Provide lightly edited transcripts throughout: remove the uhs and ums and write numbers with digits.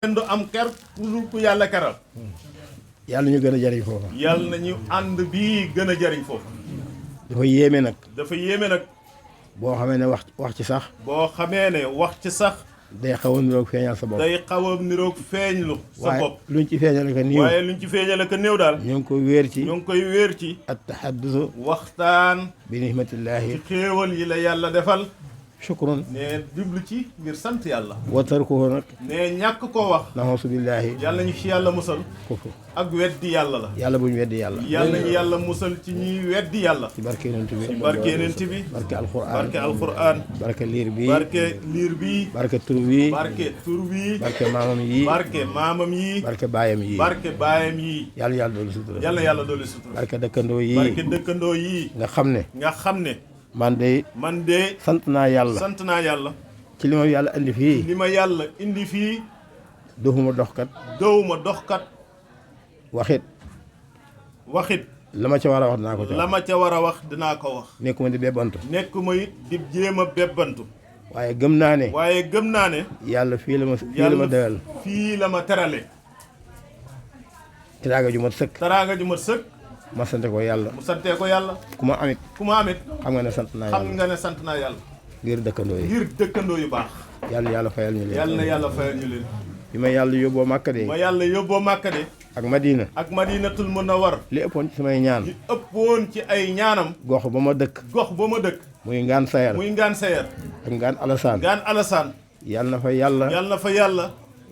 kenn du am ker ku yàlla keral. yàlla ñu gën a jariñ foofa. yàlla nañu ànd bii gën a jariñ foofa. dafa yéeme nag. dafa yéeme nag. boo xamee ne wax ci sax. boo xamee ne wax ci sax. day xaw a niroog feeñal sa bopp. day xaw a niroog feeñlu sa bopp. waaye luñ ci feeñal ka néew. waaye luñ ci feeñal ka néew daal. ñu ngi ko wéer ci. ñu ngi koy wéer ci. at tahaddusu waxtaan. bi nihmatillahi. ci xéewal yi la yàlla defal. shukrun. ne jublu ci ngir sant yàlla. wa tarkuhu nag. ne ñàkk koo wax. naxusu billahi. yàlla ñu ci yàlla musal. kufru. ak weddi yàlla la. yàlla bu ñu weddi yàlla. yàlla nañu yàlla musal ci ñuy weddi yàlla. ci barke yonent bi. ci barke yonent bi. barke alquran. barke alquran. barke liir bi. barke liir bi. barke tur bi. barke tur bi. barke maamam yi. barke maamam yi. barke baayam yi. barke baayam yi. yàlla yàlla doolu sutura. yàlla yàlla doolu sutura. barke dëkkandoo yi. barke dëkkandoo yi. nga xam ne. nga xam ne. man de sant naa yàlla. sant naa yàlla. ci li ma yàlla indi fii. li ma yàlla indi fii. doxuma doxkat. dowuma doxkat. waxit. la ma ca war a wax dinaa ko ca. la ma ca war a wax dinaa ko wax. nekkuma di bebbantu. nekkuma it di jéem a bebbantu. waaye gëm naa ne. yàlla fii la ma doyal. fii la ma terale. teraanga ju mat sëkk. ma sante ko yàlla. mu santee ko yàlla. ku ma amit. xam nga ne sant naa yàlla. xam nga ne sant naa yàlla. ngir dëkkandoo yi. ngir dëkkandoo yu baax. yàlla fayal ñu leen. yàlla na yàlla fayal ñu leen. bi ma yàlla yóbboo Màkka de. ak Madina. ak Madinatul Munawwar. li ëppoon ci samay ñaan. li ëppoon ci ay ñaanam. gox ba ma dëkk. muy ngaan sayar. ak ngaan alasaan. yàlla na fa yàlla.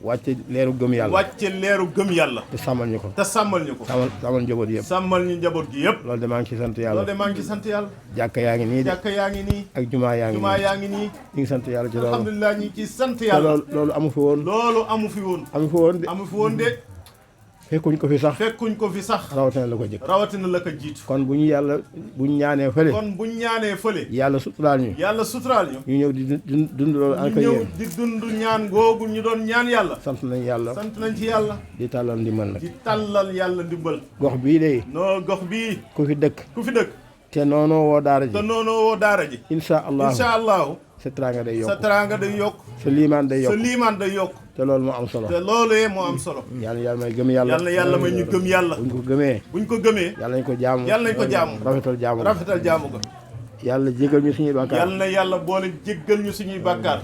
wàcce leeru gëm yàlla. te sàmmal ñu ko. sàmmal njaboot yëpp. sàmmal ñu njaboot gi yëpp. loolu de maa ngi ci sant yàlla. jàkka yaa ngi nii de. ak jumaa yaa ngi nii. ñu ngi sant yàlla ci loolu. alhamdulilah ñu ngi ciy sant yàlla. te loolu amu fi woon. amu fi woon de. fekkuñ ko fi sax. rawatina la ko jiitu. kon bu ñu ñaanee fële. yàlla suturaal ñu. ñu ñëw di dund loolu. di dund ñaan googu ñu doon ñaan yàlla. sant nañ ci yàlla. di tàllal ndimbal nag. yàlla ndimbal. gox bii de. gox bii. ku fi dëkk. te noonoo woo daara ji. incha allahu. sa teraanga day yokk. sa liimaan day yokk. te loolu moo am solo. yàlla may gëm yàlla. yàlla may ñu gëm yàlla. buñ ko gëmee. yàlla nañ ko jaamu. rafetal jaamu ko. yàlla jéggal ñu suñuy bàkkaar. yàlla na yàlla boole jéggal ñu suñuy bàkkaar.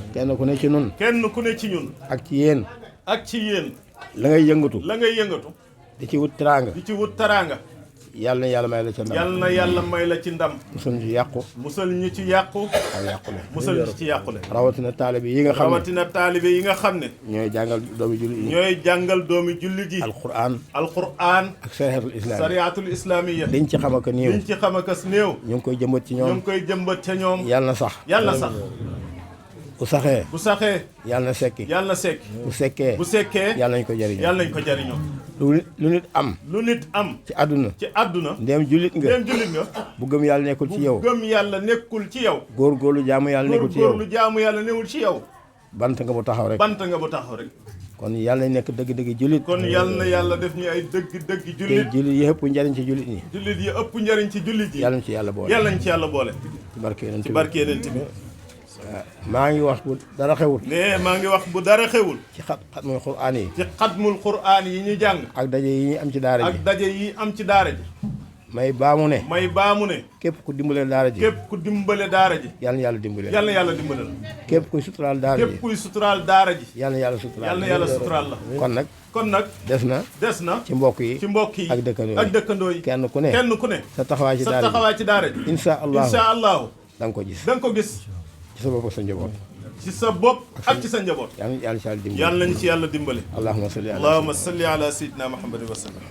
kenn ku ne ci ñun. ak ci yéen. la ngay yëngatu. di ci wut teraanga. yàlla na yàlla may la ci ndam. musal ñu ci yàqu. musal ñu ci yàqule. rawatina taalibe yi nga xam ne. ñooy jàngal doomi jullit yi. alquran. ak sariyatul islaamiyya. liñ ci xam ak néew. ñu ngi koy jëmbat ca ñoom. yàlla na sax. bu saxee. yàlla na sekki. bu sekkee. yàlla nañ ko jariñoo. lu nit am. ci àdduna. ndéem jullit nga. bu gëm yàlla nekkul ci yow. góorgóorlu jaamu yàlla nekkul ci yow. bant nga bu taxaw rek. kon yàlla nañ nekk dëgg-dëgg jullit. kon yàlla na yàlla def ñu ay dëgg jullit. te jullit yi ëpp njariñ ci jullit ñi. yàlla nañ ci yàlla boole. ci barke yonent bi. maa ngi wax bu dara xewul. ci xatmul qur'aan yi ñu jàng. ak daje yi ñu am ci daara ji. may baamu ne. képp ku dimbale daara ji. yàlla na yàlla dimbale. képp kuy suturaal daara ji. yàlla na yàlla suturaal la. kon nag. des na. ci mbokk yi. ak dëkkandoo yi. kenn ku ne. sa taxawaay ci daara ji. insha allahu. da nga ko gis. ci sa bopp ak sa njaboot. ci sa bopp ak ci sa njaboot. yàlla nañu ci yàlla dimbale. allahumma salli ala sayyidina Muhammadin wa sallam.